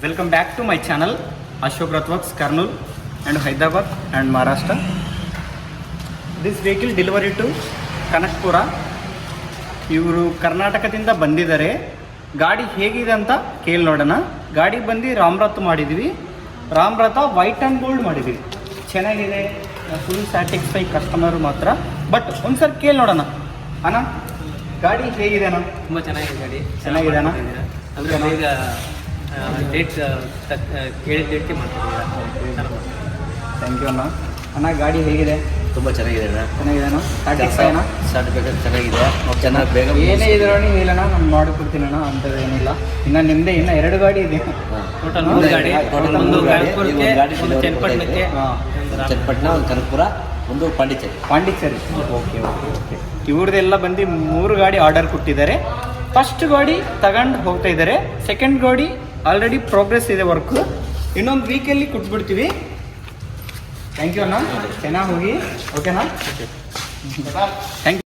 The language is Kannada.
Welcome back to my channel Ashok Rathworks Karnool and Hyderabad and Maharashtra. This vehicle delivery to Kanakpura. ಇವರು ಕರ್ನಾಟಕದಿಂದ ಬಂದಿದ್ದಾರೆ. ಗಾಡಿ ಹೇಗಿದೆ ಅಂತ ಕೇಳಿ ನೋಡೋಣ. ಗಾಡಿ ಬಂದು ರಾಮರಥ ಮಾಡಿದ್ವಿ. ರಾಮರಥ ವೈಟ್ ಆ್ಯಂಡ್ ಗೋಲ್ಡ್ ಮಾಡಿದ್ವಿ. ಚೆನ್ನಾಗಿದೆ, ಫುಲ್ ಸ್ಯಾಟಿಸ್ಫೈ ಕಸ್ಟಮರು ಮಾತ್ರ. ಬಟ್ ಒಂದ್ಸರಿ ಕೇಳಿ ನೋಡೋಣ. ಅಣ್ಣ ಗಾಡಿ ಹೇಗಿದೆ ಅಣ್ಣ? ತುಂಬ ಚೆನ್ನಾಗಿದೆ ಗಾಡಿ. ಚೆನ್ನಾಗಿದೆ ಅಣ್ಣ. ಅಂದರೆ ಬೇಗ ಡೇಟ್ ಕೇಳಿದ ಡೇಟ್ಗೆ ಮಾಡ್ತಿದ್ದೀರಾ. ಥ್ಯಾಂಕ್ ಯು ಅಣ್ಣ. ಅಣ್ಣ ಗಾಡಿ ಹೇಗಿದೆ? ತುಂಬ ಚೆನ್ನಾಗಿದೆ ಅಣ್ಣ. ಚೆನ್ನಾಗಿದೆ ಅಣ್ಣ. ಸ್ಯಾಟಿಸ್ಫೈ ಅಣ್ಣ? ಸರ್ಟಿಫಿಕೇಟ್ ಚೆನ್ನಾಗಿದೆ. ಚೆನ್ನಾಗಿ ಬೇಗ ಏನೇ ಇದ್ರೂ ನೀವು ಹೇಳೋಣ, ನಾನು ಮಾಡಿಕೊಡ್ತೀನಿ ಅಣ್ಣ. ಅಂಥದ್ದು ಏನಿಲ್ಲ. ಇನ್ನು ನಿಮ್ಮದೇ ಇನ್ನೂ 2 ಗಾಡಿ ಇದೆ. ಟೋಟಲ್ 3 ಗಾಡಿ. ಒಂದು ಗಾಡಿಪುರಕ್ಕೆ, ಒಂದು ಚನ್ನಪಟ್ಟಣಕ್ಕೆ, ಚನ್ನಪಟ್ಟಣ, ಒಂದು ಕನಕಪುರ, ಒಂದು ಪಾಂಡಿಚೇರಿ. ಓಕೆ. ಇವ್ರದ್ದೆಲ್ಲ ಬಂದು 3 ಗಾಡಿ ಆರ್ಡರ್ ಕೊಟ್ಟಿದ್ದಾರೆ. ಫಸ್ಟ್ ಗಾಡಿ ತಗೊಂಡು ಹೋಗ್ತಾ ಇದ್ದಾರೆ. ಸೆಕೆಂಡ್ ಗಾಡಿ ಆಲ್ರೆಡಿ ಪ್ರೋಗ್ರೆಸ್ ಇದೆ ವರ್ಕು. ಇನ್ನೊಂದು ವೀಕಲ್ಲಿ ಕೊಟ್ಬಿಡ್ತೀವಿ. ಥ್ಯಾಂಕ್ ಯು ಅಣ್ಣ. ಚೆನ್ನಾಗಿ ಹೋಗಿ. ಓಕೆನಾ? Thank you.